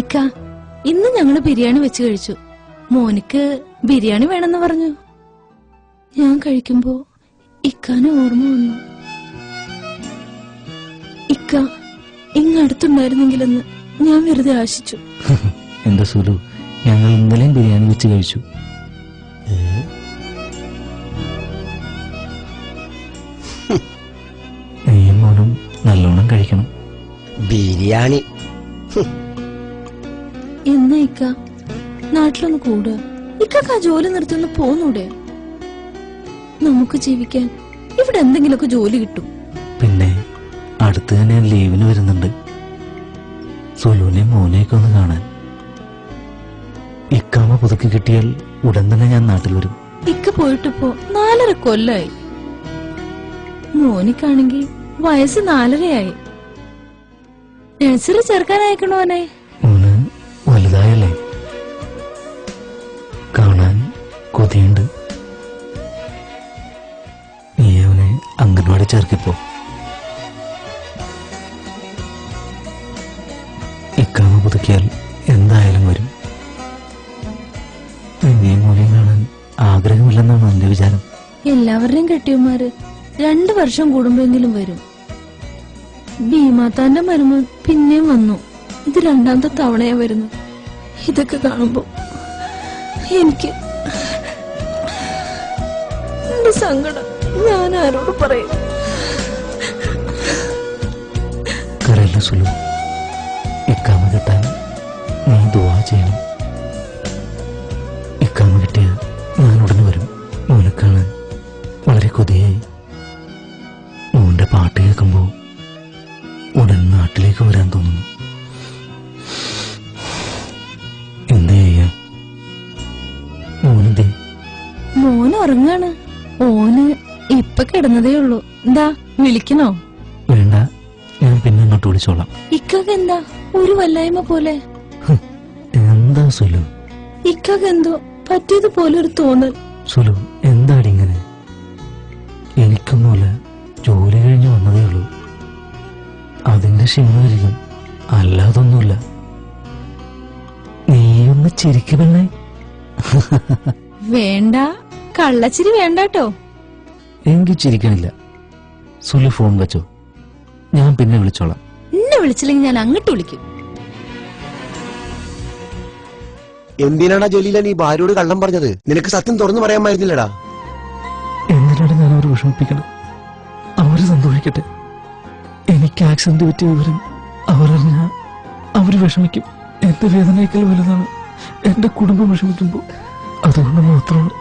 ഇക്ക, ഇന്ന് ഞങ്ങള് ബിരിയാണി വെച്ച് കഴിച്ചു. മോനിക്ക് ബിരിയാണി വേണമെന്ന് പറഞ്ഞു. ഞാൻ കഴിക്കുമ്പോ ഇക്കാന് ഓർമ്മ വന്നു. ഇക്ക ഇങ്ങടുത്തുണ്ടായിരുന്നെങ്കിലെന്ന് ഞാൻ വെറുതെ ആശിച്ചു. എന്താ സുലു, ഞങ്ങൾ ഇന്നലെയും ബിരിയാണി വെച്ച് കഴിച്ചു. നീയും മോനും നല്ലോണം കഴിക്കണം ബിരിയാണി. എന്നാ ഇക്ക നാട്ടിലൊന്ന് കൂടുക. ഇക്കൊക്കെ ആ ജോലി നിർത്തിയൊന്ന് പോന്നൂടെ? നമുക്ക് ജീവിക്കാൻ ഇവിടെ എന്തെങ്കിലുമൊക്കെ ജോലി കിട്ടും. പിന്നെ അടുത്ത് തന്നെ ഞാൻ ലീവിന് വരുന്നുണ്ട്. സുലുവിനെ മോനെയൊക്കെ ഒന്ന് കാണാൻ. ഇക്കാമ പുതുക്കി കിട്ടിയാൽ ഉടൻ തന്നെ ഞാൻ നാട്ടിൽ വരും. ഇക്ക പോയിട്ടിപ്പോ 4.5 കൊല്ലായി. മോനിക്കാണെങ്കി വയസ്സ് 4.5 നഴ്സറി ചേർക്കാനയക്കണോനെ. മോന് വലുതായല്ലേ, കാണാൻ കൊതിയുണ്ട്. നീ അവനെ അംഗൻവാടി ചേർക്കിപ്പോ. ഇക്കാമ പുതുക്കിയാൽ എന്തായാലും വരും. നീ മോനെ കാണാൻ ആഗ്രഹമില്ലെന്നാണ് എന്റെ വിചാരം. എല്ലാവരുടെയും കെട്ടിയന്മാര് 2 വർഷം കൂടുമ്പോഴെങ്കിലും വരും. ഭീമാത്താന്റെ മരുമൻ പിന്നെയും വന്നു. ഇത് 2ാമത്തെ തവണയാ വരുന്നു. ഇതൊക്കെ കാണുമ്പോ എനിക്ക് എന്റെ സങ്കടം ഞാൻ ആരോട് പറയും? കരയില്ല സുലു, ഇക്കാമ കിട്ടാൻ നീ ദുആ ചെയ്യണം. ഇക്കാമ കിട്ടിയ ഞാൻ ഉടനെ വരും. മോനെ കാണാൻ വളരെ കൊതിയായി. മോന്റെ പാട്ട് കേൾക്കുമ്പോ ഉടൻ നാട്ടിലേക്ക് വരാൻ തോന്നുന്നു. എന്ത് ചെയ്യാ? മോനെന്തേ? മോൻ ഉറങ്ങാണ്. ഓന് ഇപ്പൊ കിടന്നതേ ഉള്ളൂ. എന്താ വിളിക്കണോ? വേണ്ട, ഞാൻ പിന്നെ അങ്ങോട്ട് വിളിച്ചോളാം. ഇക്കക്ക് എന്താ ഒരു വല്ലായ്മ പോലെ? എന്താ സുലു? ഇക്കക്ക് എന്തോ പറ്റിയതുപോലെ ഒരു തോന്നൽ. സുലു, എന്താടി ഇങ്ങനെ? എനിക്കൊന്നുമില്ല, ജോലി കഴിഞ്ഞ് വന്നതേ ഉള്ളൂ. അതിന്റെ ക്ഷീണമായിരിക്കും, അല്ലാതൊന്നുമില്ല. നീയൊന്ന് ചിരിക്കുമെന്നേ. വേണ്ട, കള്ളച്ചിരി വേണ്ടാട്ടോ. എനിക്ക് ചിരിക്കണില്ല. സുലു ഫോൺ വെച്ചോ, ഞാൻ പിന്നെ വിളിച്ചോളാം. എന്നെ വിളിച്ചില്ലെങ്കിൽ ഞാൻ അങ്ങോട്ട് വിളിക്കും. എന്തിനാണ് ജോലിയില നീ ഭാര്യയോട് കള്ളം പറഞ്ഞത്? നിനക്ക് സത്യം തുറന്നു പറയാമായിരുന്നില്ലടാ. എന്തിനാണ് ഞാൻ അവരെ വിഷമിപ്പിക്കണം? അവര് സന്തോഷിക്കട്ടെ. എനിക്ക് ആക്സിഡന്റ് പറ്റിയ വിവരം അവരറിഞ്ഞ അവര് വിഷമിക്കും. എന്റെ വേദനയേക്കാൾ വലുതാണ് എന്റെ കുടുംബം വിഷമിക്കുമ്പോ. അതുകൊണ്ട് മാത്രമാണ്.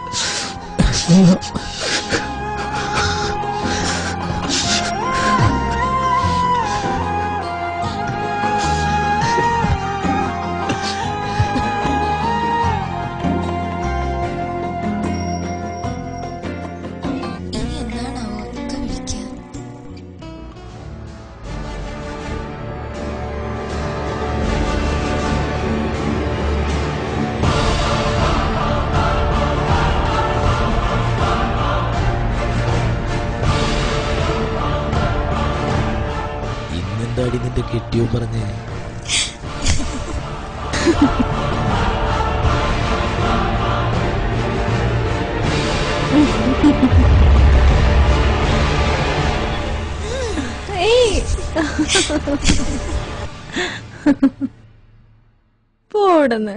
എന്താടി നിന്റെ കെട്ടിയോ പറഞ്ഞേ? പോടന്ന്